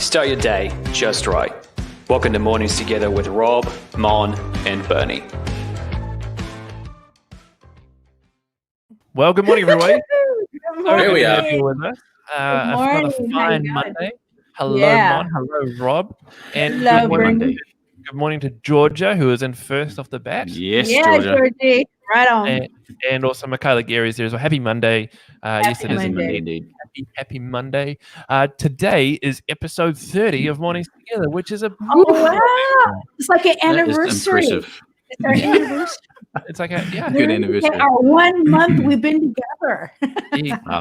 Start your day just right. Welcome to Mornings Together with Rob, Mon, and Bernie. Well, good morning, everybody. Good morning. Here we are. With us. morning. Another How fine you Monday. going? Hello, Yeah. Mon. Hello, Rob. And Hello, good morning, Bernie. good morning to Georgia, who is in first off the bat. Yes, Yeah, Georgia. Georgie. Right on. And also Michaela Gary is there as well. Happy Monday. Yes, it is Monday. Monday indeed. Happy Monday. Today is episode 30 of Mornings Together, which is a Oh, wow. It's like an That is anniversary. impressive. It's our anniversary. It's like a Good anniversary. Our 1 month we've been together.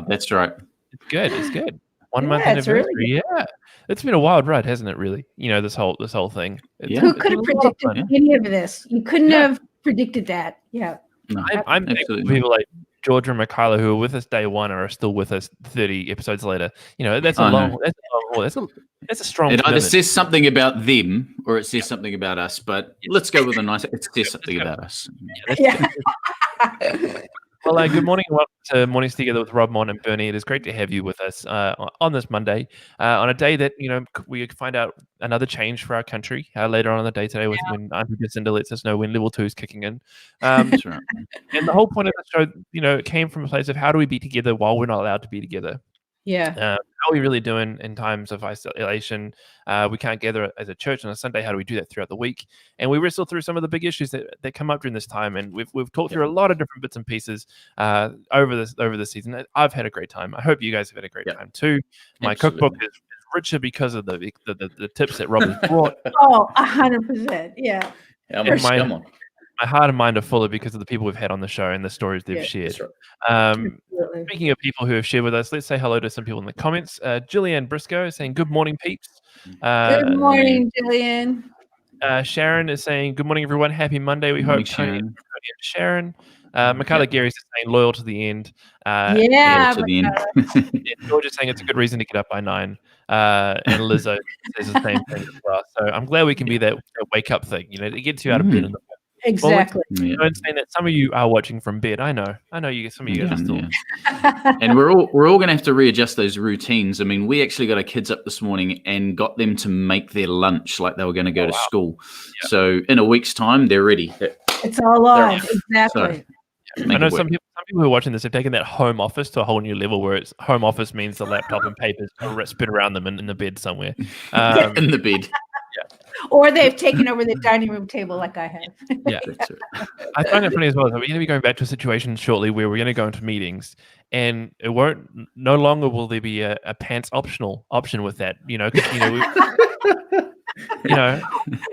That's right. It's good. It's good. 1 Yeah, month it's really anniversary. Yeah, it's been a wild ride, hasn't it? Really, this whole thing. Yeah. Who It's could have been a lot of predicted fun. any of this? You couldn't Yeah. have predicted that. Yeah. No, I'm thankful absolutely for people like Georgia and Michaela who are with us day one and are still with us 30 episodes later. That's a I long. know. That's a long haul. That's a strong. It either commitment. says something about them or it says something about us, but let's go with a nice, it says something about us. Yeah. Well, good morning and welcome to Mornings Together with Rob, Mon, and Bernie. It is great to have you with us on this Monday, on a day that we find out another change for our country later on in the day today, when Auntie Jacinda lets us know when level 2 is kicking in. That's right. And the whole point of the show, it came from a place of how do we be together while we're not allowed to be together. Yeah. How are we really doing in times of isolation? We can't gather as a church on a Sunday. How do we do that throughout the week? And we wrestle through some of the big issues that come up during this time. And we've talked through a lot of different bits and pieces over this season. I've had a great time. I hope you guys have had a great time too. My cookbook is richer because of the tips that Rob has brought. Oh, 100%. Yeah. Come on. My heart and mind are fuller because of the people we've had on the show and the stories they've shared. That's right. Absolutely. Speaking of people who have shared with us, let's say hello to some people in the comments. Jillian Briscoe saying, good morning, peeps. Good morning, Jillian. Sharon is saying, good morning, everyone. Happy Monday. We hope Tony and Sharon. Michaela Gary is saying, loyal to the end. Yeah. To the end. George is saying it's a good reason to get up by 9. And Lizzo says the same thing as well. So I'm glad we can be that wake up thing. It gets you out of bed in the Exactly. I'm saying that some of you are watching from bed. I know some of you guys are still. And we're all going to have to readjust those routines. I mean, we actually got our kids up this morning and got them to make their lunch like they were going to go to school. Yeah. So in a week's time, they're ready. It's all on. Exactly. So, I know some people who are watching this have taken that home office to a whole new level where it's home office means the laptop and papers are spread around them in the bed somewhere. In the bed. Or they've taken over the dining room table like I have. Yeah. I find it funny as well. We're going to be going back to a situation shortly where we're going to go into meetings and it no longer will there be a pants option with that,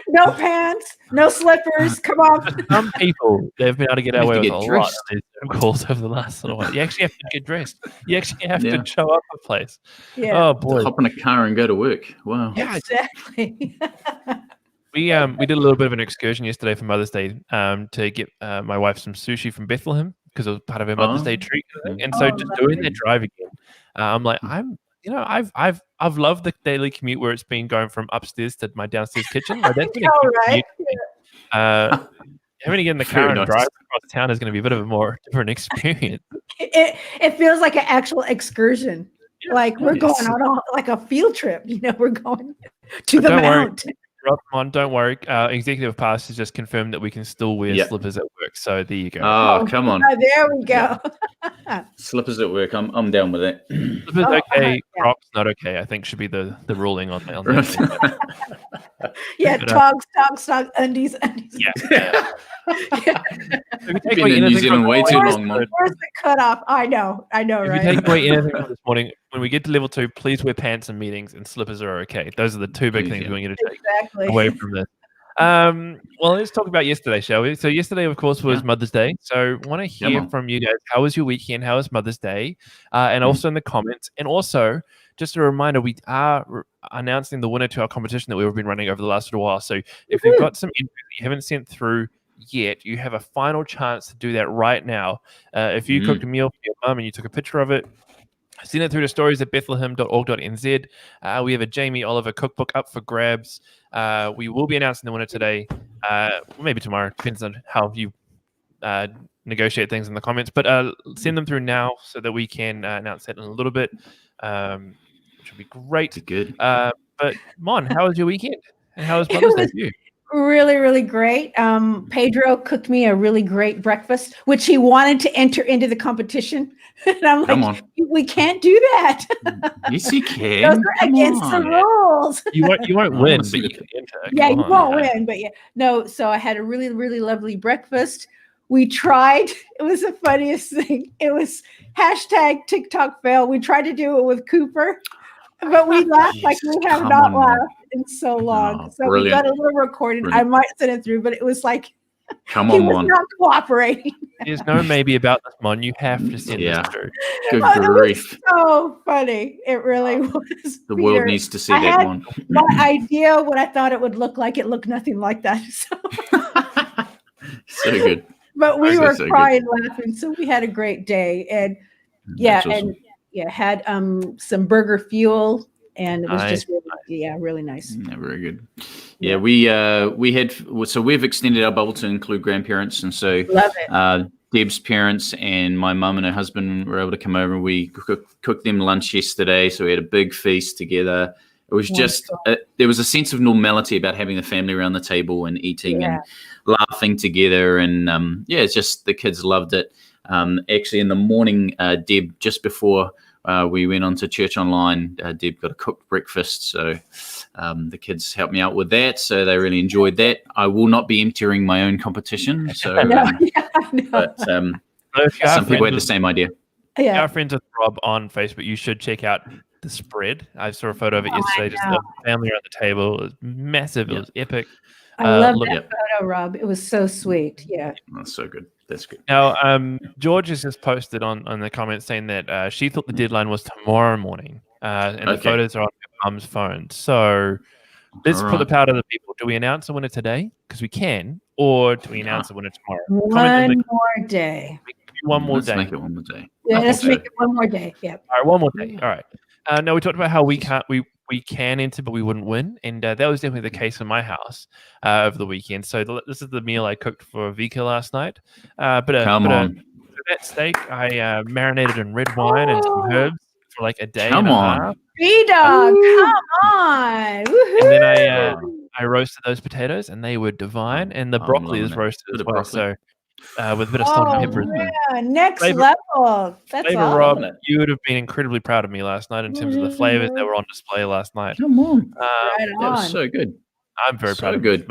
No pants, no slippers. Come on. Some people, they've been able to get away with a lot dressed. of these Zoom calls over the last little while. You actually have to get dressed. You actually have to show up a place. Yeah. Oh boy. Hop in a car and go to work. Wow. Yeah, exactly. We did a little bit of an excursion yesterday for Mother's Day to get my wife some sushi from Bethlehem because it was part of her Mother's Day treat. And so just doing that drive again, I'm like, I've loved the daily commute where it's been going from upstairs to my downstairs kitchen. Like, that's been a good commute. Having to get in the car and drive across town is going to be a bit of a more different experience. It feels like an actual excursion. Yeah, like we're going on a field trip. We're going to the mount. Rob, don't worry. Executive Pass has just confirmed that we can still wear slippers at work. So there you go. Oh, come on. There we go. Slippers at work. I'm down with it. Slippers okay. Crocs not okay. I think should be the ruling on that. Yeah, togs, undies. Yeah. Been in New Zealand way too long, man. Where's the cutoff? I know, right? If you take away anything from this morning, when we get to level 2, please wear pants in meetings and slippers are okay. Those are the two big things we want you to take away from this. Well, let's talk about yesterday, shall we? So yesterday, of course, was Mother's Day. So I want to hear from you guys. How was your weekend? How was Mother's Day? And also in the comments. And also, just a reminder, we are announcing the winner to our competition that we've been running over the last little while. So if you've got some info that you haven't sent through yet, you have a final chance to do that right now. If you cooked a meal for your mum and you took a picture of it, send it through to stories@bethlehem.org.nz. We have a Jamie Oliver cookbook up for grabs. We will be announcing the winner today, maybe tomorrow. Depends on how you negotiate things in the comments. But send them through now so that we can announce that in a little bit, which would be great. Good. But Mon, how was your weekend? And how was Mother's Day for you? Really, really great. Pedro cooked me a really great breakfast, which he wanted to enter into the competition. And I'm like, we can't do that. Yes, you can. Those are against the rules. You won't win, but you can enter. Yeah, you won't win, but yeah. No, so I had a really, really lovely breakfast. We tried. It was the funniest thing. It was hashtag TikTok fail. We tried to do it with Cooper, but we laughed like we have not laughed in so long. So we got a little recording. I might send it through, but it was like he was not cooperating. There's no maybe about this, Mon. You have to send this through. Good grief. It was so funny. It really was. The world needs to see that one. My idea, what I thought it would look like, it looked nothing like that. So good. But we were crying, laughing. So we had a great day. And had some burger fuel. And it was just really nice. Yeah, very good. Yeah, we've extended our bubble to include grandparents, and so love it. Deb's parents and my mum and her husband were able to come over. We cooked them lunch yesterday, so we had a big feast together. It was just there was a sense of normality about having the family around the table and eating and laughing together, and it's just the kids loved it. Actually, in the morning, Deb, just before we went on to church online, Deb got a cooked breakfast, so the kids helped me out with that, so they really enjoyed that. I will not be entering my own competition, so but some people had the same idea. Yeah, our friends with Rob on Facebook, you should check out the spread. I saw a photo of it yesterday, just the family around the table. It was massive. It was epic. I love that photo, Rob. It was so sweet. Yeah. That's so good. That's good. Now, George has just posted on the comments saying that she thought the deadline was tomorrow morning, and the photos are on her mum's phone. So let's put the power to the people. Do we announce the winner today? Because we can, or do we announce the winner tomorrow? One more day. Let's make it one more day. Yeah, let's make it one more day. Yeah. All right, one more day. All right. Now we talked about how we can enter, but we wouldn't win, and that was definitely the case in my house over the weekend. So this is the meal I cooked for Vika last night. But that steak I marinated in red wine and some herbs for like a day and a half. B-Dog, come on! Woo-hoo! And then I roasted those potatoes, and they were divine. And the broccoli is roasted as well. So with a bit of salt and pepper. Yeah, next level. That's awesome. Rob, you would have been incredibly proud of me last night in terms of the flavors that were on display last night. Come on. That was so good. I'm very proud of you, which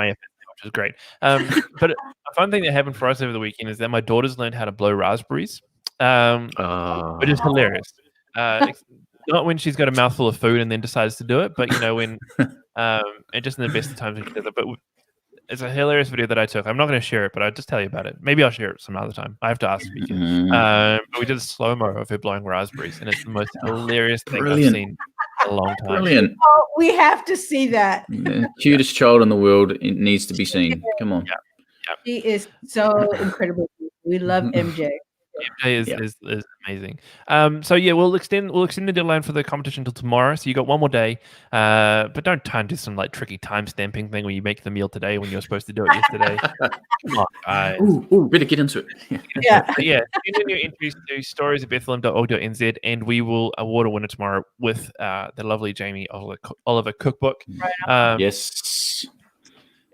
is great. But a fun thing that happened for us over the weekend is that my daughter's learned how to blow raspberries, which is hilarious. Not when she's got a mouthful of food and then decides to do it, but when and just in the best of times when she does it. But it's a hilarious video that I took. I'm not going to share it, but I'll just tell you about it. Maybe I'll share it some other time. I have to ask Vika. But we did a slow-mo of her blowing raspberries, and it's the most hilarious thing I've seen in a long time. Brilliant. Oh, we have to see that. The cutest child in the world. It needs to be seen. Come on. Yeah. She is so incredible. We love MJ. MJ is amazing. So we'll extend the deadline for the competition until tomorrow. So you got one more day, but don't try and do some like tricky time stamping thing where you make the meal today when you're supposed to do it yesterday. Come on, guys. Ooh, better get into it. Yeah. Send in your entries to stories@bethlehem.org.nz, and we will award a winner tomorrow with the lovely Jamie Oliver cookbook. Right. Yes.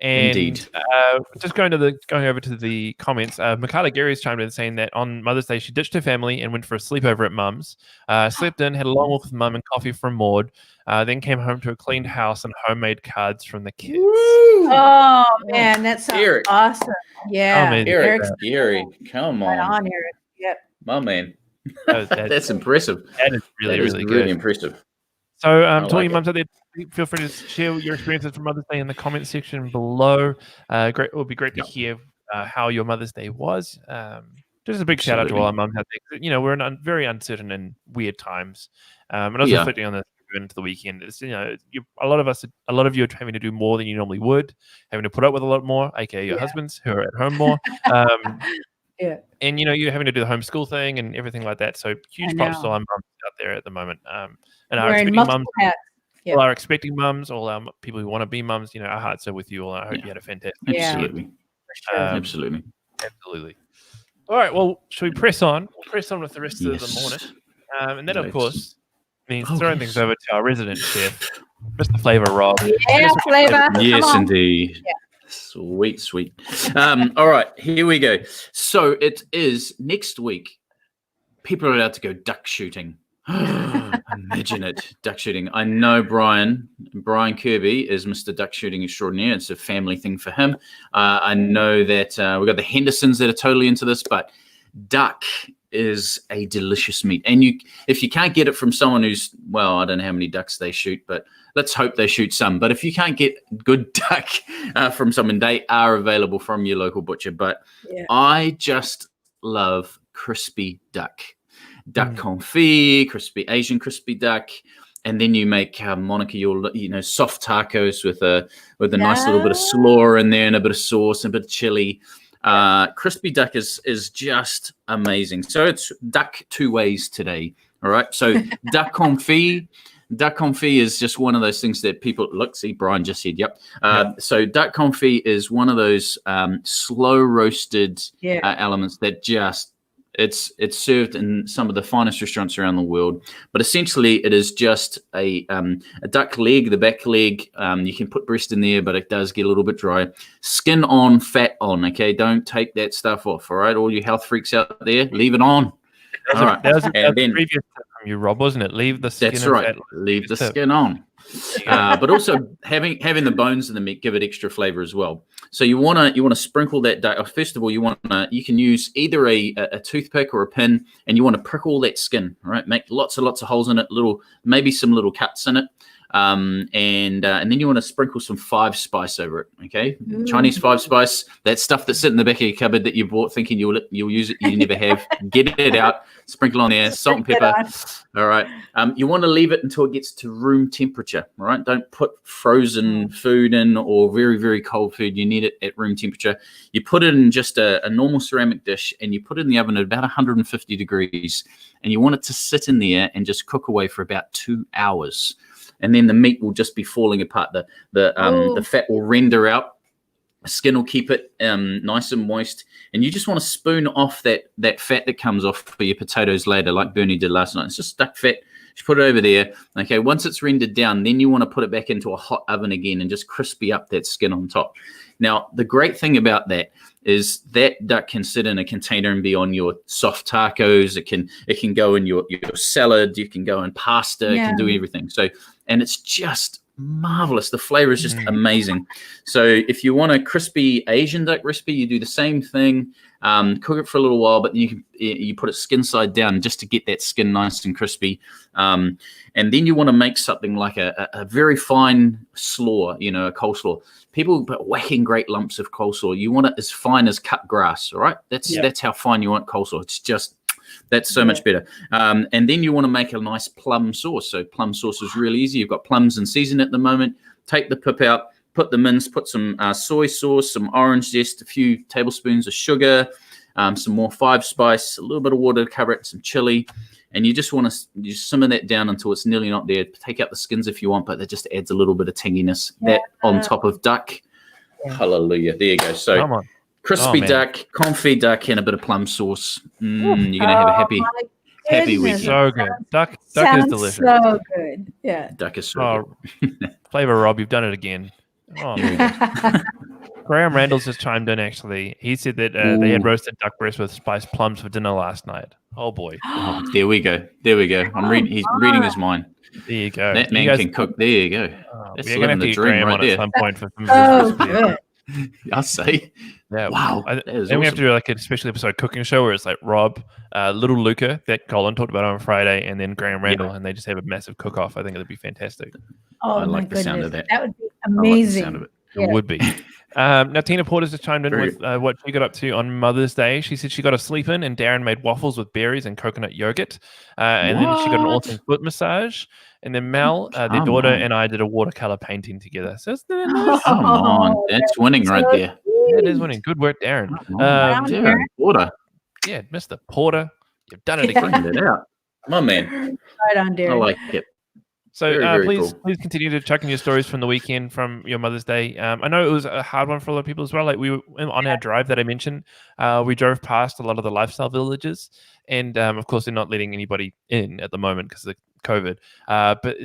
And indeed. Just going over to the comments, Michaela Gary's chimed in saying that on Mother's Day she ditched her family and went for a sleepover at Mum's. Slept in, had a long walk with Mum and coffee from Maud. Then came home to a cleaned house and homemade cards from the kids. Oh man, that sounds awesome! Yeah, Eric Gary, come on, right on, Eric. Yep, my man. That's impressive. That is really good. Really impressive. So, to all your mums out there, feel free to share your experiences from Mother's Day in the comment section below. It would be great to hear how your Mother's Day was. Just a big shout out to all our mums out there. We're in very uncertain and weird times. And I was reflecting on this into the weekend. It's, a lot of you are having to do more than you normally would, having to put up with a lot more, aka your husbands who are at home more. And you're having to do the homeschool thing and everything like that. So huge props to all our mums out there at the moment. And our expecting mums, all our expecting mums, all our people who want to be mums, our hearts are with you all. I hope you had a fantastic Absolutely. Absolutely. All right, well, should we press on? We'll press on with the rest of the morning. And that, of course, means throwing things over to our resident chef, Mr. Flavor, Rob. Yeah, Flavor. Yes, indeed. Yeah. Sweet. All right, here we go. So it is next week. People are allowed to go duck shooting. Imagine it, duck shooting. I know Brian Kirby is Mr. Duck Shooting Extraordinaire. It's a family thing for him. I know that we've got the Hendersons that are totally into this, but duck is a delicious meat. And if you can't get it from someone who's, well, I don't know how many ducks they shoot, but let's hope they shoot some. But if you can't get good duck from someone, they are available from your local butcher. But I just love crispy duck. Duck confit, Asian crispy duck, and then you make Monica your soft tacos with a nice little bit of slaw in there and a bit of sauce and a bit of chili. Crispy duck is just amazing. So it's duck two ways today. All right. So duck confit. Duck confit is just one of those things that people look. See, Brian just said, "Yep." So duck confit is one of those slow roasted elements that just. It's served in some of the finest restaurants around the world, but essentially it is just a duck leg, the back leg. You can put breast in there, but it does get a little bit dry. Skin on, fat on. Okay, don't take that stuff off. All right, all you health freaks out there, leave it on. All right, that was a previous tip from you, Rob, wasn't it? Leave the skin. That's right. Leave the skin on. But also having the bones in the meat give it extra flavor as well. So you want to sprinkle that duck. First of all, you can use either a toothpick or a pin, and you want to prick all that skin. All right, make lots of holes in it, maybe some little cuts in it. And then you want to sprinkle some 5 spice over it. Okay, Chinese 5 spice, that stuff that's sitting in the back of your cupboard that you bought thinking you'll use it, you never have. Get it out, sprinkle on there, salt and pepper. All right. You want to leave it until it gets to room temperature. All right, don't put frozen food in or very, very cold food. You need it at room temperature. You put it in just a normal ceramic dish, and you put it in the oven at about 150 degrees, and you want it to sit in there and just cook away for about 2 hours. And then the meat will just be falling apart. The fat will render out. Skin will keep it nice and moist. And you just want to spoon off that fat that comes off for your potatoes later, like Bernie did last night. It's just duck fat. Just put it over there. Okay, once it's rendered down, then you want to put it back into a hot oven again and just crispy up that skin on top. Now, the great thing about that is that duck can sit in a container and be on your soft tacos. It can go in your salad. You can go in pasta. It can do everything. And it's just marvelous. The flavor is just amazing. So if you want a crispy Asian duck recipe, you do the same thing. Cook it for a little while, but you put it skin side down just to get that skin nice and crispy. And then you want to make something like a very fine slaw, a coleslaw. People put whacking great lumps of coleslaw. You want it as fine as cut grass. All right, that's how fine you want coleslaw. It's just. That's so much better. And then you want to make a nice plum sauce. So plum sauce is really easy. You've got plums in season at the moment. Take the pip out, put them in, put some soy sauce, some orange zest, a few tablespoons of sugar, some more 5 spice, a little bit of water to cover it, some chili. And you just want to simmer that down until it's nearly not there. Take out the skins if you want, but that just adds a little bit of tanginess. That on top of duck. Hallelujah. There you go. So come on. Crispy duck, confit duck, and a bit of plum sauce. You're going to have a happy weekend. So good. Duck is delicious. So good. Yeah. Duck is so good. Flavor Rob, you've done it again. Oh, Graham Randall's just chimed in, actually. He said that they had roasted duck breast with spiced plums for dinner last night. Oh, boy. There we go. He's reading his mind. There you go. That man can cook. There you go. That's we're going to have to get Graham on at some point for some good. I'll say. Yeah. Wow. And we have to do like a special episode cooking show where it's like Rob, little Luca that Colin talked about on Friday, and then Graham Randall, and they just have a massive cook-off. I think it would be fantastic. Oh, I like the sound of that. That would be amazing. I like the sound of it. It would be. Now, Tina Porter's just chimed in with what she got up to on Mother's Day. She said she got a sleep in, and Darren made waffles with berries and coconut yogurt. And then she got an awesome foot massage. And then Mel, their daughter, and I did a watercolor painting together. So it's nice. Come on. That's winning right there. It is winning. Good work, Darren. Darren Porter. Yeah, Mr. Porter. You've done it again. Bring it out. My man. Right on, Darren. I like it. So very please cool. continue to chuck in your stories from the weekend from your Mother's Day. I know it was a hard one for a lot of people as well. Like we were on our drive that I mentioned, we drove past a lot of the lifestyle villages, and of course they're not letting anybody in at the moment because of COVID. But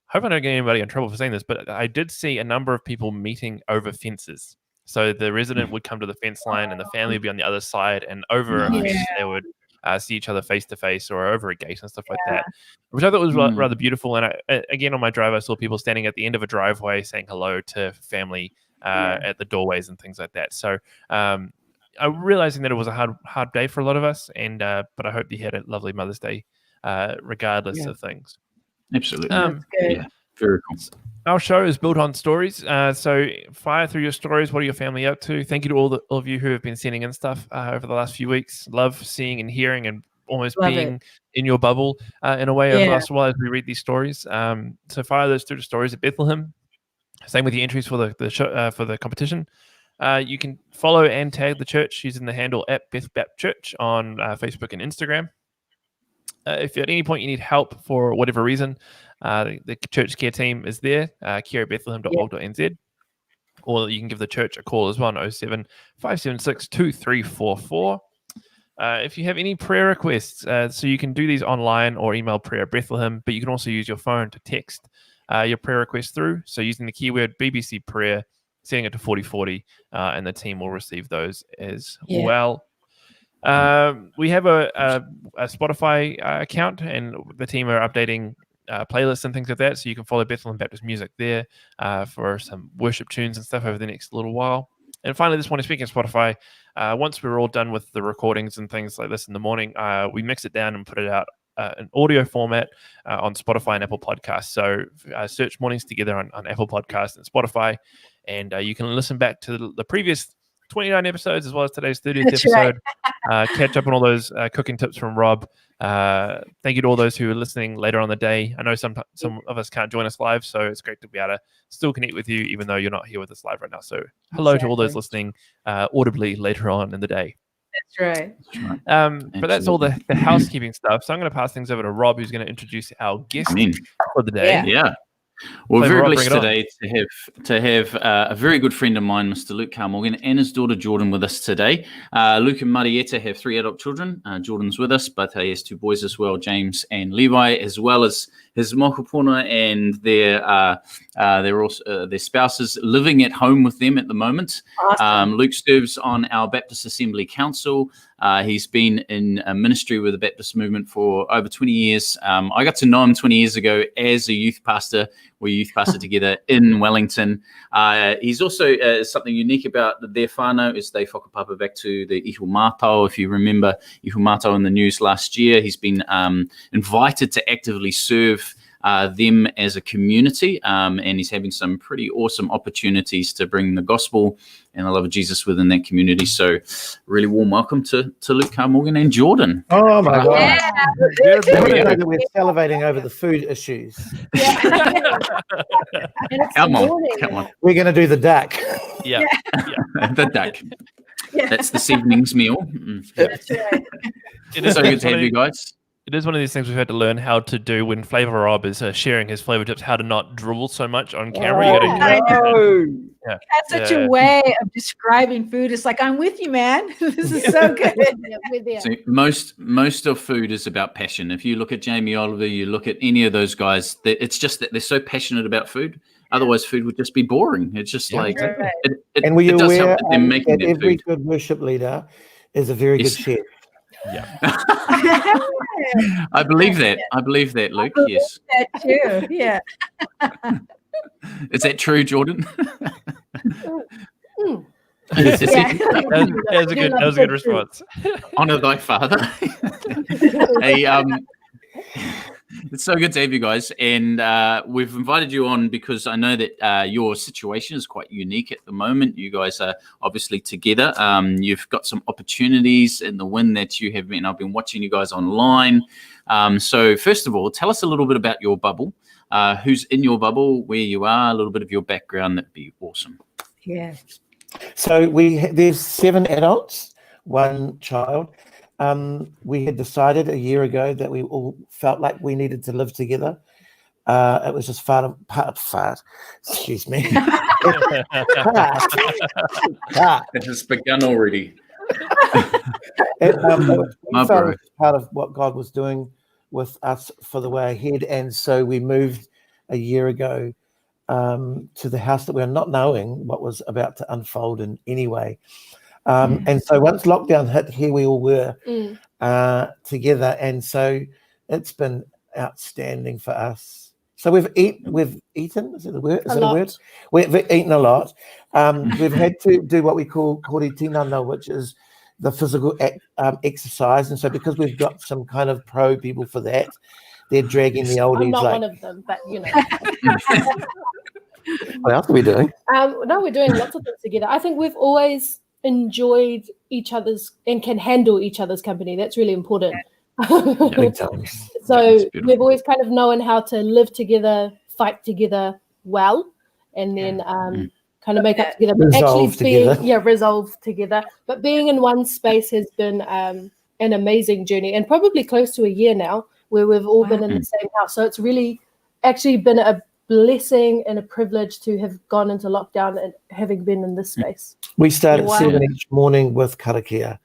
hope I don't get anybody in trouble for saying this, but I did see a number of people meeting over fences. So the resident would come to the fence line and the family would be on the other side, and over a fence they would see each other face to face or over a gate and stuff like that, which I thought was rather beautiful. And again, on my drive, I saw people standing at the end of a driveway saying hello to family at the doorways and things like that. So I'm realizing that it was a hard day for a lot of us, and but I hope you had a lovely Mother's Day regardless of things. Absolutely. Yeah, very cool. Our show is built on stories, so fire through your stories. What are your family up to? Thank you to all of you who have been sending in stuff over the last few weeks. Love seeing and hearing and almost being in your bubble in a way over the last while as we read these stories. So fire those through the stories at Bethlehem. Same with the entries for the show, for the competition. You can follow and tag the church using the handle @BethBapChurch on Facebook and Instagram. If at any point you need help for whatever reason, the church care team is there, carybethlehem.org.nz, or you can give the church a call as well on 07 576 2344. If you have any prayer requests, so you can do these online or email prayer@Bethlehem, but you can also use your phone to text your prayer request through. So using the keyword BBC prayer, setting it to 4040, and the team will receive those as well. We have a Spotify account, and the team are updating playlists and things like that, so you can follow Bethlehem Baptist Music there for some worship tunes and stuff over the next little while. And finally, this morning, speaking of Spotify, once we're all done with the recordings and things like this in the morning, we mix it down and put it out in audio format on Spotify and Apple Podcasts. So search Mornings Together on Apple Podcasts and Spotify, and you can listen back to the previous 29 episodes as well as today's 30th episode. Catch up on all those cooking tips from Rob. Thank you to all those who are listening later on the day. I know some of us can't join us live, so it's great to be able to still connect with you even though you're not here with us live right now. So hello to all those listening audibly later on in the day. That's right. But that's all the housekeeping stuff. So I'm going to pass things over to Rob, who's going to introduce our guest for the day. Yeah. Well, we're very blessed today to have a very good friend of mine, Mr. Luke Morgan, and his daughter Jordan with us today. Luke and Marietta have 3 adult children. Jordan's with us, but he has 2 boys as well, James and Levi, as well as his mokopuna and their spouses living at home with them at the moment. Awesome. Luke serves on our Baptist Assembly Council. He's been in ministry with the Baptist movement for over 20 years. I got to know him 20 years ago as a youth pastor. We youth pastor together in Wellington. He's also something unique about their whānau is they whakapapa back to the Ihu Mātau. If you remember Ihu Mātau in the news last year, he's been invited to actively serve them as a community, and he's having some pretty awesome opportunities to bring the gospel and the love of Jesus within that community. So really warm welcome to Luke Morgan and Jordan. Oh my God. Yeah. We're salivating over the food issues. Come on. We're going to do the duck. Yeah. The duck. That's this evening's meal. That's right. It is so good to have you guys. It is one of these things we've had to learn how to do when Flavor Rob is sharing his flavor tips, how to not drool so much on camera. That's such a way of describing food. It's like, I'm with you, man. This is so good. So most of food is about passion. If you look at Jamie Oliver, you look at any of those guys, it's just that they're so passionate about food. Otherwise, food would just be boring. It's just and were you aware that every food. Good worship leader is a very good chef? Yeah. I believe that. Luke. Yes. That too. Yeah. Is that true, Jordan? That was a good response. Honor thy father. Hey, it's so good to have you guys, and we've invited you on because I know that your situation is quite unique at the moment. You guys are obviously together. You've got some opportunities in the win that you have been. I've been watching you guys online. So first of all, tell us a little bit about your bubble. Who's in your bubble, where you are, a little bit of your background. That'd be awesome. Yeah. So there's 7 adults, 1 child. We had decided a year ago that we all felt like we needed to live together. It was just fart. Excuse me. It has begun already. We felt it was part of what God was doing with us for the way ahead, and so we moved a year ago to the house that we were not knowing what was about to unfold in any way. And so once lockdown hit, here we all were together. And so it's been outstanding for us. So we've eaten, is it a word? We've eaten a lot. We've had to do what we call kore tinana, which is the physical exercise. And so because we've got some kind of pro people for that, they're dragging the oldies. I'm not one of them, but you know. What else are we doing? No, we're doing lots of things together. I think we've always enjoyed each other's and can handle each other's company. That's really important. Big times. So we've always kind of known how to live together, fight together well, and then kind of make up together. But resolve together. But being in one space has been an amazing journey, and probably close to a year now, where we've all been in the same house. So it's really actually been a blessing and a privilege to have gone into lockdown and having been in this space. We start at 7 each morning with karakia,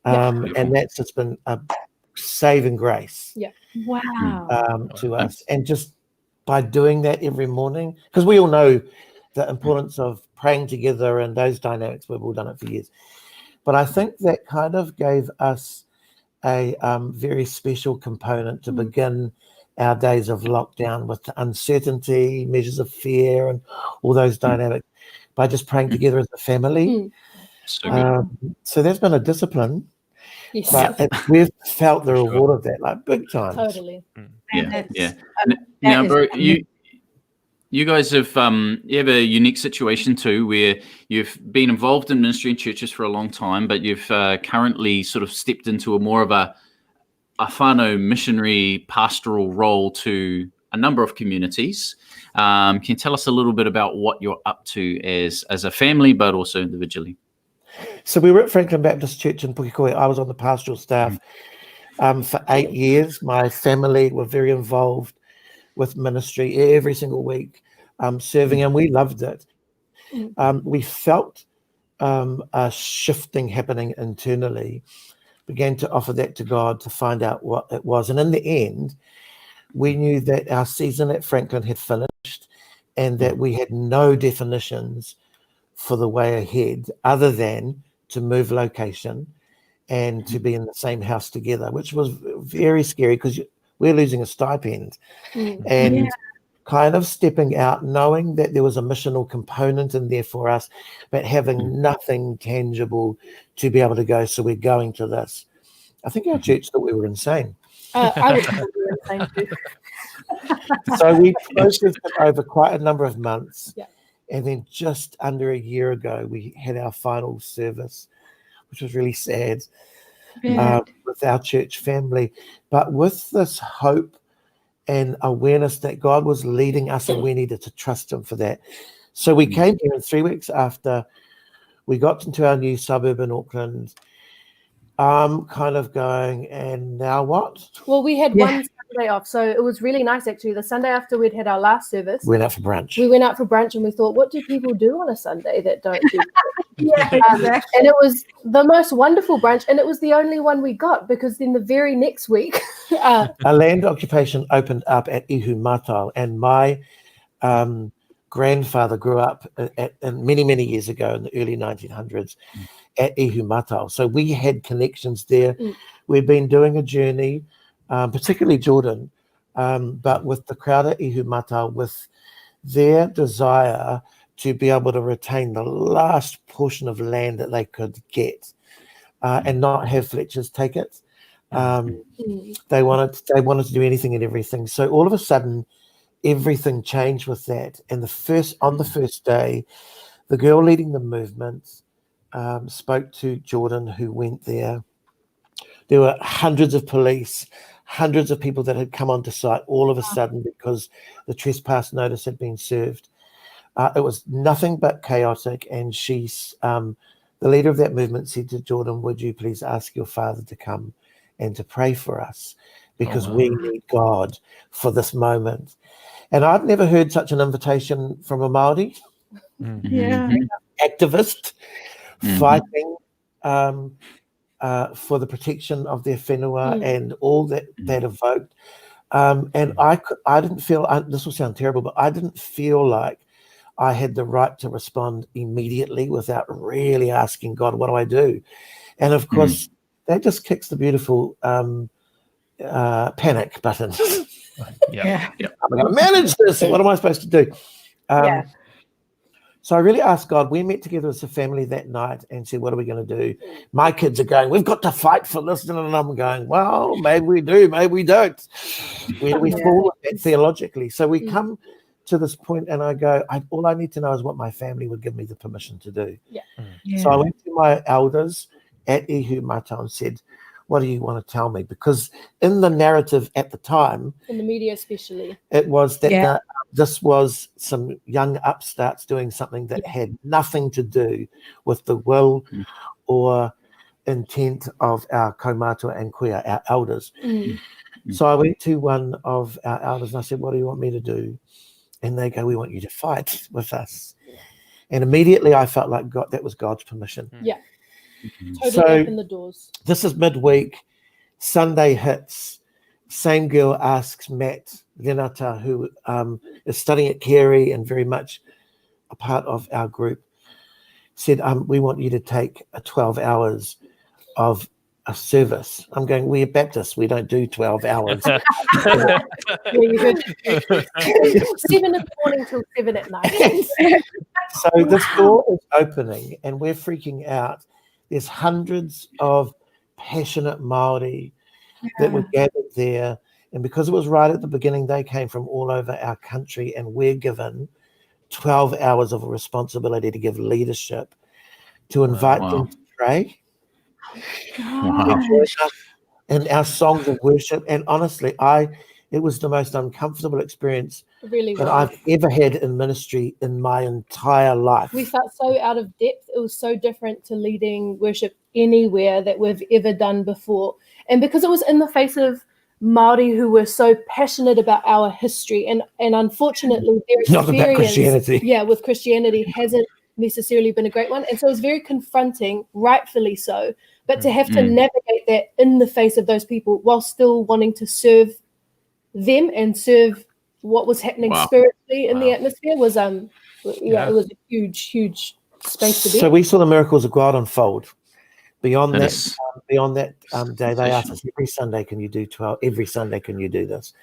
and that's just been a saving grace to us. And just by doing that every morning, because we all know the importance of praying together and those dynamics, we've all done it for years. But I think that kind of gave us a very special component to begin our days of lockdown with the uncertainty, measures of fear, and all those dynamics by just praying together as a family. So there's been a discipline, but we've felt the reward of that, like big time. Totally. Now, bro, you guys have you have a unique situation too, where you've been involved in ministry in churches for a long time, but you've currently sort of stepped into a more of a whānau missionary pastoral role to a number of communities. Can you tell us a little bit about what you're up to as a family, but also individually? So we were at Franklin Baptist Church in Pukekohe. I was on the pastoral staff for 8 years. My family were very involved with ministry every single week, serving, and we loved it. We felt a shifting happening internally, began to offer that to God to find out what it was. And in the end, we knew that our season at Franklin had finished and that we had no definitions for the way ahead other than to move location and to be in the same house together, which was very scary because we're losing a stipend. And kind of stepping out, knowing that there was a missional component in there for us, but having nothing tangible to be able to go, so we're going to this. I think our church thought we were insane. I would think we were insane too. So we processed it over quite a number of months. And then just under a year ago, we had our final service, which was really sad, with our church family. But with this hope and awareness that God was leading us and we needed to trust him for that. So we came here, and 3 weeks after we got into our new suburb in Auckland, kind of going, and now what? Well, we had one Sunday off, so it was really nice actually. The Sunday after we'd had our last service, we went out for brunch. And we thought, what do people do on a Sunday that don't do brunch? And it was the most wonderful brunch, and it was the only one we got, because then the very next week a land occupation opened up at Ihu Matau, and my grandfather grew up many, many years ago in the early 1900s at Ihu Matau. So we had connections there. We'd been doing a journey, particularly Jordan, but with the crowd at Ihu Matau, with their desire to be able to retain the last portion of land that they could get and not have Fletchers take it. They wanted to do anything and everything. So all of a sudden, everything changed with that. And on the first day, the girl leading the movement spoke to Jordan, who went there. There were hundreds of police, hundreds of people that had come onto site all of a sudden because the trespass notice had been served. It was nothing but chaotic. And the leader of that movement said to Jordan, would you please ask your father to come and to pray for us, because we need God for this moment. And I've never heard such an invitation from a Māori activist fighting for the protection of their whenua and all that evoked. And I didn't feel, this will sound terrible, but I didn't feel like I had the right to respond immediately without really asking God, what do I do? And of course, that just kicks the beautiful panic button. Yeah. I'm going to manage this. What am I supposed to do? So I really asked God. We met together as a family that night and said, what are we going to do? My kids are going, we've got to fight for this. And I'm going, well, maybe we do, maybe we don't. We fall with that theologically. So we come to this point and I go, all I need to know is what my family would give me the permission to do. So I went to my elders at Ihu Mata and said, what do you want to tell me? Because in the narrative at the time, in the media especially, it was that this was some young upstarts doing something that had nothing to do with the will or intent of our kaumātua and kuia, our elders. So I went to one of our elders and I said, what do you want me to do? And they go, we want you to fight with us. And immediately I felt like God, that was God's permission. Totally open the doors. This is midweek. Sunday hits. Same girl asks Matt Renata, who is studying at Carey and very much a part of our group, said, we want you to take 12 hours of a service. I'm going, we're Baptists. We don't do 12 hours. 7 in the morning till 7 at night. So this door is opening and we're freaking out. There's hundreds of passionate Māori that were gathered there. And because it was right at the beginning, they came from all over our country and we're given 12 hours of a responsibility to give leadership, to invite them to pray. And our songs of worship. And honestly, it was the most uncomfortable experience that I've ever had in ministry in my entire life. We felt so out of depth. It was so different to leading worship anywhere that we've ever done before. And because it was in the face of Māori who were so passionate about our history, and unfortunately their experience not about Christianity. With Christianity hasn't necessarily been a great one. And so it was very confronting, rightfully so, but to have to navigate that in the face of those people while still wanting to serve them and serve what was happening spiritually in the atmosphere was it was a huge space to be. So we saw the miracles of God unfold. Beyond that day, they asked us every Sunday, can you do 12? Every Sunday, can you do this?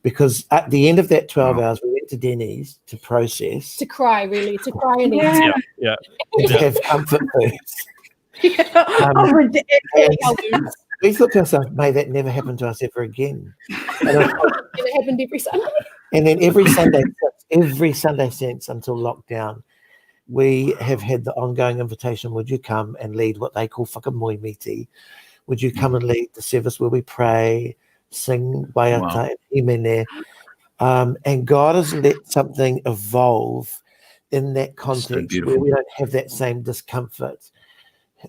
Because at the end of that 12 hours, we went to Denny's to process, to cry and eat, and to have comfort foods. We thought to ourselves, may that never happen to us ever again. And it happened every Sunday. And then every Sunday since until lockdown, we have had the ongoing invitation, would you come and lead what they call whakamoemiti? Would you come and lead the service where we pray, sing waiata and himene? And God has let something evolve in that context where we don't have that same discomfort.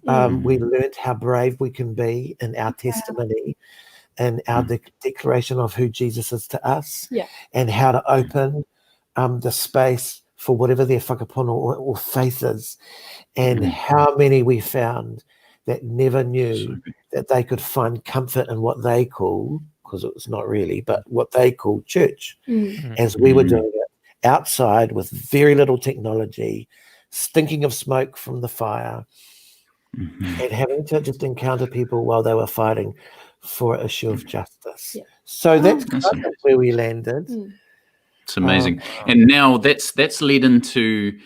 We learned how brave we can be in our testimony and our declaration of who Jesus is to us, and how to open the space for whatever their whakapono or faith is, and how many we found that never knew that they could find comfort in what they call, because it was not really, but what they call church, as we were doing it outside with very little technology, stinking of smoke from the fire, and having to just encounter people while they were fighting for an issue of justice. So that's kind of where we landed. It's amazing. And now that's led into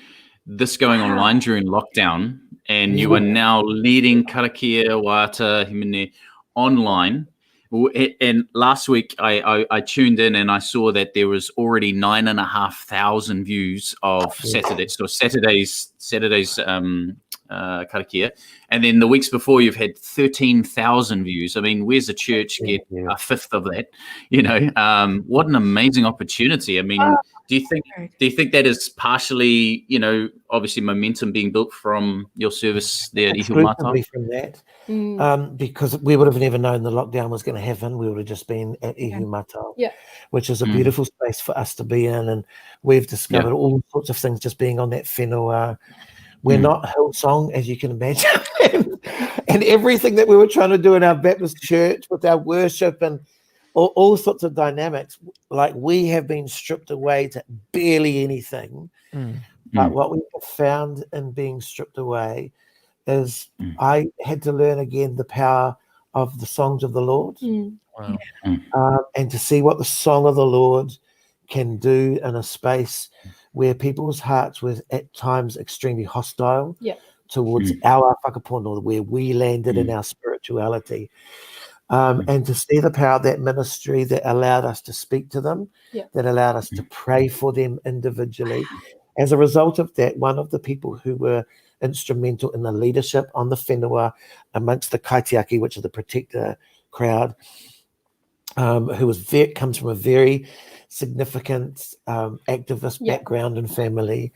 this going online during lockdown, and you are now leading Karakia, Waiata, Himene online. And last week I tuned in and I saw that there was already 9,500 views of Saturday. So Saturday's Karakia. And then the weeks before you've had 13,000 views. I mean, where's the church get a fifth of that? You know, what an amazing opportunity. I mean, do you think that is partially, you know, obviously momentum being built from your service there at Ihu Mata? From that. Because we would have never known the lockdown was going to happen. We would have just been at Ihu Mata, which is a beautiful space for us to be in. And we've discovered all sorts of things just being on that whenua. We're not Hillsong, as you can imagine. And everything that we were trying to do in our Baptist church with our worship and all sorts of dynamics. Like we have been stripped away to barely anything. But what we have found in being stripped away is I had to learn again the power of the songs of the Lord. Wow. And to see what the song of the Lord can do in a space where people's hearts were at times extremely hostile towards our whakapono, where we landed in our spirituality. And to see the power of that ministry that allowed us to speak to them, that allowed us to pray for them individually. As a result of that, one of the people who were instrumental in the leadership on the whenua amongst the kaitiaki, which is the protector crowd, who comes from a very significant activist background and family.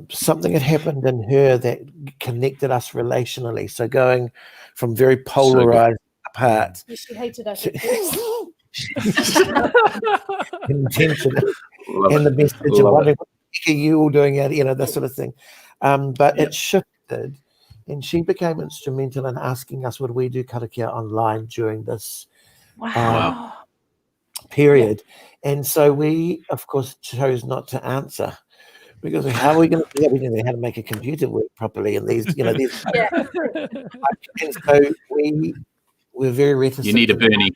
Something had happened in her that connected us relationally. So going from very polarized apart. She hated us. Intention and the message of wondering what are you all doing out, that sort of thing. But it shifted, and she became instrumental in asking us, would we do karakia online during this period? And so we, of course, chose not to answer. Because how are we going to do that? We didn't know how to make a computer work properly, and these. And so we were very reticent. You need a Bernie.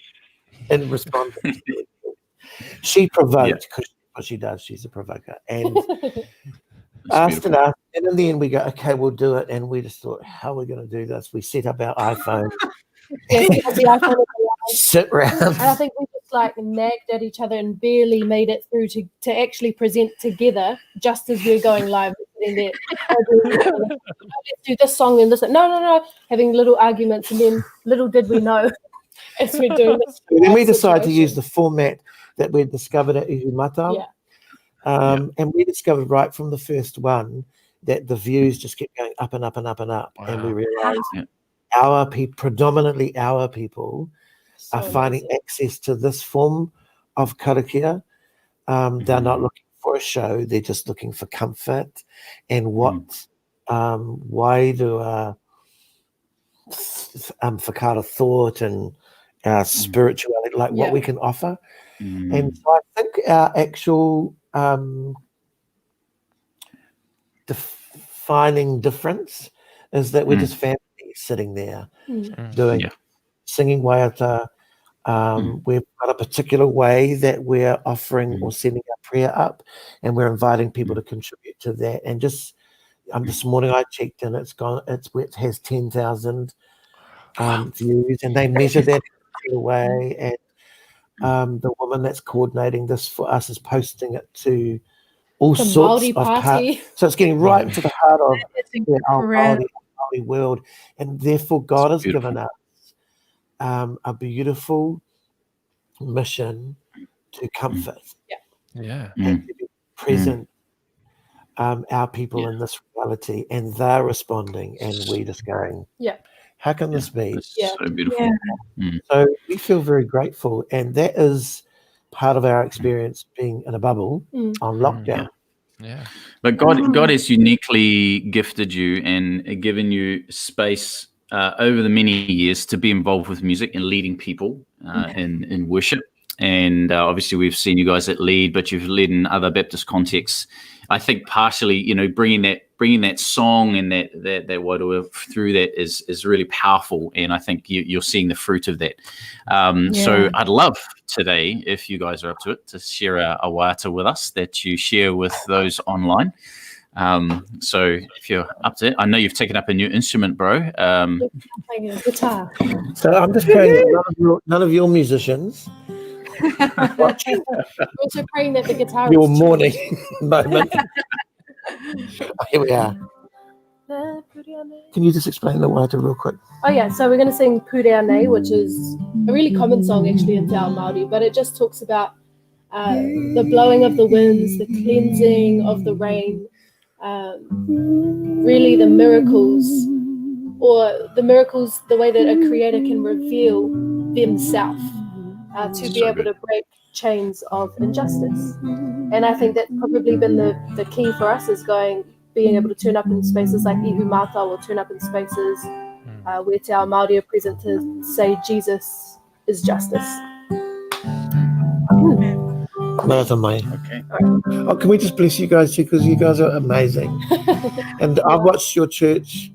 In responding, she provoked because what she does. She's a provoker, and asked and asked, and in the end we go, okay, we'll do it. And we just thought, how are we going to do this? We set up our iPhone. Sit around. And I think we just nagged at each other and barely made it through to actually present together just as we're going live. Sitting there, let's do this song and this. No. Having little arguments, and then little did we know as we're doing this. Then we decided to use the format that we discovered at Ihumata. And we discovered right from the first one that the views just kept going up and up and up and up. Wow. And we realized our people, predominantly our people, are finding access to this form of karakia. They're not looking for a show, they're just looking for comfort and what wider whakara thought and our spirituality, what we can offer. And so I think our actual defining difference is that we're just family sitting there doing singing waiata. We've got a particular way that we're offering or sending our prayer up, and we're inviting people to contribute to that. And just this morning I checked, and it has 10,000 views, and they measure that in a way. And the woman that's coordinating this for us is posting it to all the sorts Māori of party. So it's getting right into the heart of our Māori world, and therefore God has given us a beautiful mission to comfort and to be present our people in this reality, and they're responding, and we just going, how can this be? So beautiful. So we feel very grateful, and that is part of our experience being in a bubble on lockdown. But God has uniquely gifted you and given you space over the many years to be involved with music and leading people in worship. And obviously we've seen you guys at Lead, but you've led in other Baptist contexts. I think partially, bringing that song and that whatever through that is really powerful. And I think you're seeing the fruit of that. So I'd love today, if you guys are up to it, to share a waiata with us that you share with those online. So if you're up to it, I know you've taken up a new instrument, bro. Playing a guitar. So I'm just praying that none of your musicians also praying that the guitar your morning moment. Here we are. Can you just explain the waiata real quick? Oh yeah, so we're going to sing Pureane, which is a really common song actually in Te Ao Māori, but it just talks about the blowing of the winds, the cleansing of the rain, really the miracles, the way that a creator can reveal themselves to be able to break chains of injustice. And I think that's probably been the key for us, is being able to turn up in spaces like Ihumata, or turn up in spaces where Te Ao Māori are present to say Jesus is justice. Okay. Oh, can we just bless you guys too? Because you guys are amazing. And I've watched your church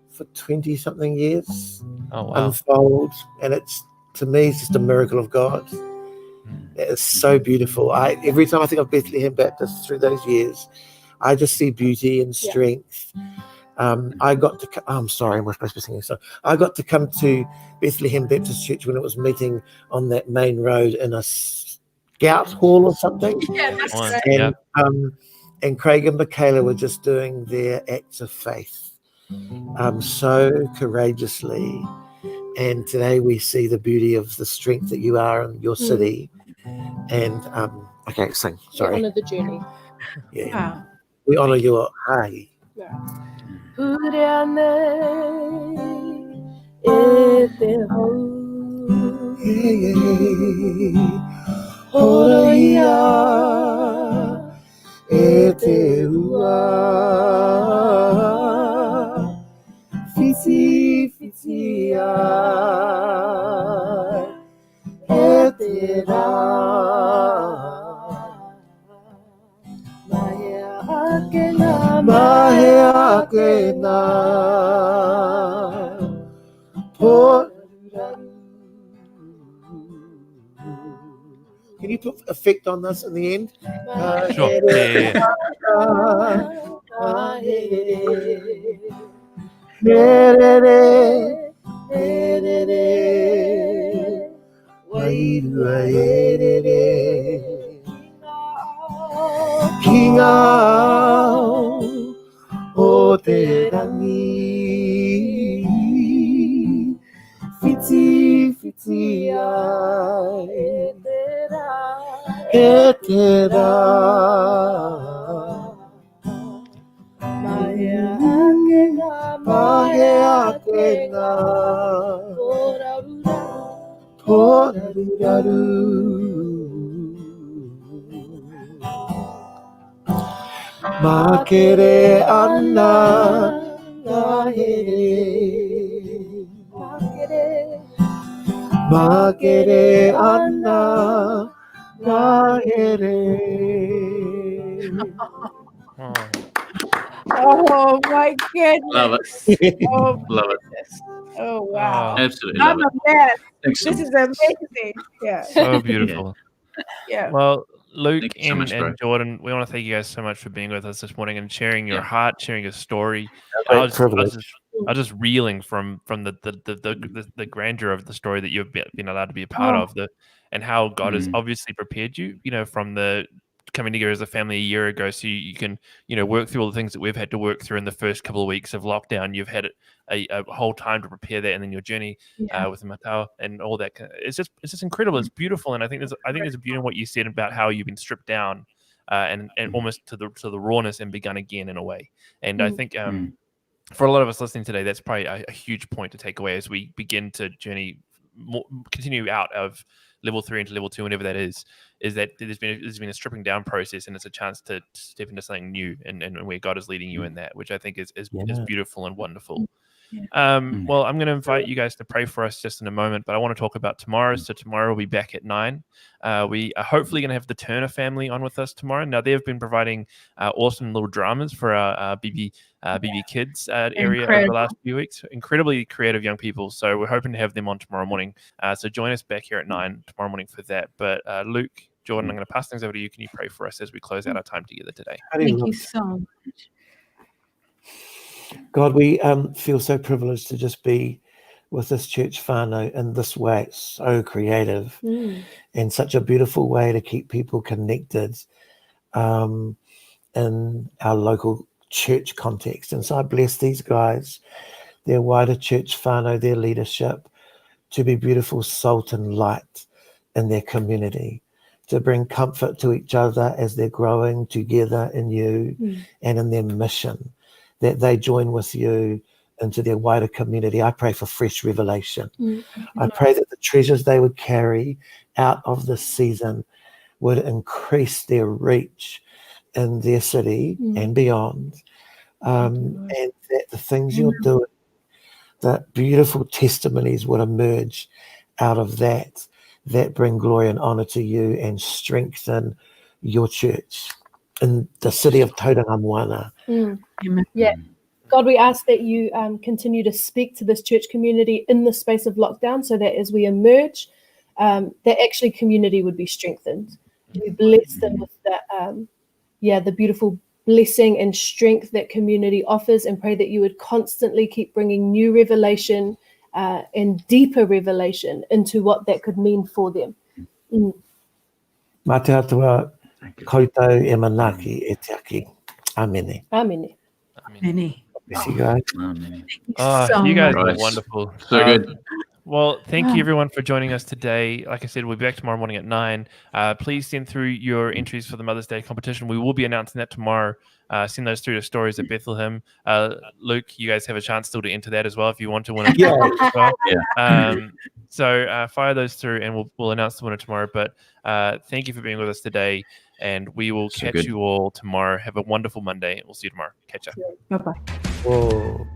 for 20 something years unfold. And to me, it's just a miracle of God. It's so beautiful. Every time I think of Bethlehem Baptist through those years, I just see beauty and strength. I got to. I'm sorry, we're supposed to be singing. So I got to come to Bethlehem Baptist Church when it was meeting on that main road in a scout hall or something. Yeah, that's right. And Craig and Michaela were just doing their acts of faith, so courageously. And today we see the beauty of the strength that you are in your city. And okay, sing. Sorry. We honor the journey. Yeah. Wow. We honor your high. Can you put effect on this in the end? Sure. King o te rangi Fiti ai e te rā Mahe ake ngā Poraruraru Makere ana ngā here Makere ana ngā here Oh my goodness. Love it. Oh, Love it. Oh wow. Absolutely I'm love a mess. Thanks so This much. is amazing. Yeah. So beautiful. Yeah. Well, Luke Thank you so much, bro. and Jordan, we want to thank you guys so much for being with us this morning and sharing your heart, sharing your story. Great I was privilege. just reeling from the grandeur of the story that you've been allowed to be a part of, and how God has obviously prepared you, from the coming together as a family a year ago, so you can work through all the things that we've had to work through in the first couple of weeks of lockdown. You've had a whole time to prepare that, and then your journey with Matao and all that. It's just incredible. It's beautiful, and I think there's a beauty in what you said about how you've been stripped down and almost to the rawness and begun again in a way. And I think for a lot of us listening today, that's probably a huge point to take away as we begin to continue out of level 3 into level 2, whenever that is that there's been a stripping down process, and it's a chance to step into something new and where God is leading you in that, which I think is beautiful and wonderful. Well, I'm going to invite you guys to pray for us just in a moment, but I want to talk about tomorrow. So tomorrow we'll be back at 9. We are hopefully going to have the Turner family on with us tomorrow. Now, they have been providing awesome little dramas for our BB Kids area over the last few weeks. Incredibly creative young people. So we're hoping to have them on tomorrow morning. So join us back here at 9 tomorrow morning for that. But Luke, Jordan, I'm going to pass things over to you. Can you pray for us as we close out our time together today? Thank you so much. God, we feel so privileged to just be with this church whānau in this way. It's so creative and such a beautiful way to keep people connected in our local church context. And so I bless these guys, their wider church whānau, their leadership, to be beautiful salt and light in their community, to bring comfort to each other as they're growing together in you and in their mission, that they join with you into their wider community. I pray for fresh revelation. I pray that the treasures they would carry out of this season would increase their reach in their city and beyond. And that the things you're doing, that beautiful testimonies would emerge out of that bring glory and honor to you and strengthen your church in the city of Tauranga. Yeah. God, we ask that you continue to speak to this church community in the space of lockdown so that as we emerge, that actually community would be strengthened. We bless them with the beautiful blessing and strength that community offers, and pray that you would constantly keep bringing new revelation and deeper revelation into what that could mean for them. Mā te atua koutou e manaki e te aki. Amene. Amen. Many. Bless you guys. You guys much. are wonderful. So good. Well, thank you everyone for joining us today. Like I said, we'll be back tomorrow morning at 9. Please send through your entries for the Mother's Day competition. We will be announcing that tomorrow. Send those through to Stories at Bethlehem. Luke, you guys have a chance still to enter that as well if you want to win it. As well. So fire those through, and we'll announce the winner tomorrow. But thank you for being with us today, and we will catch you all tomorrow. Have a wonderful Monday, and we'll see you tomorrow. Catch ya. Bye-bye. Whoa.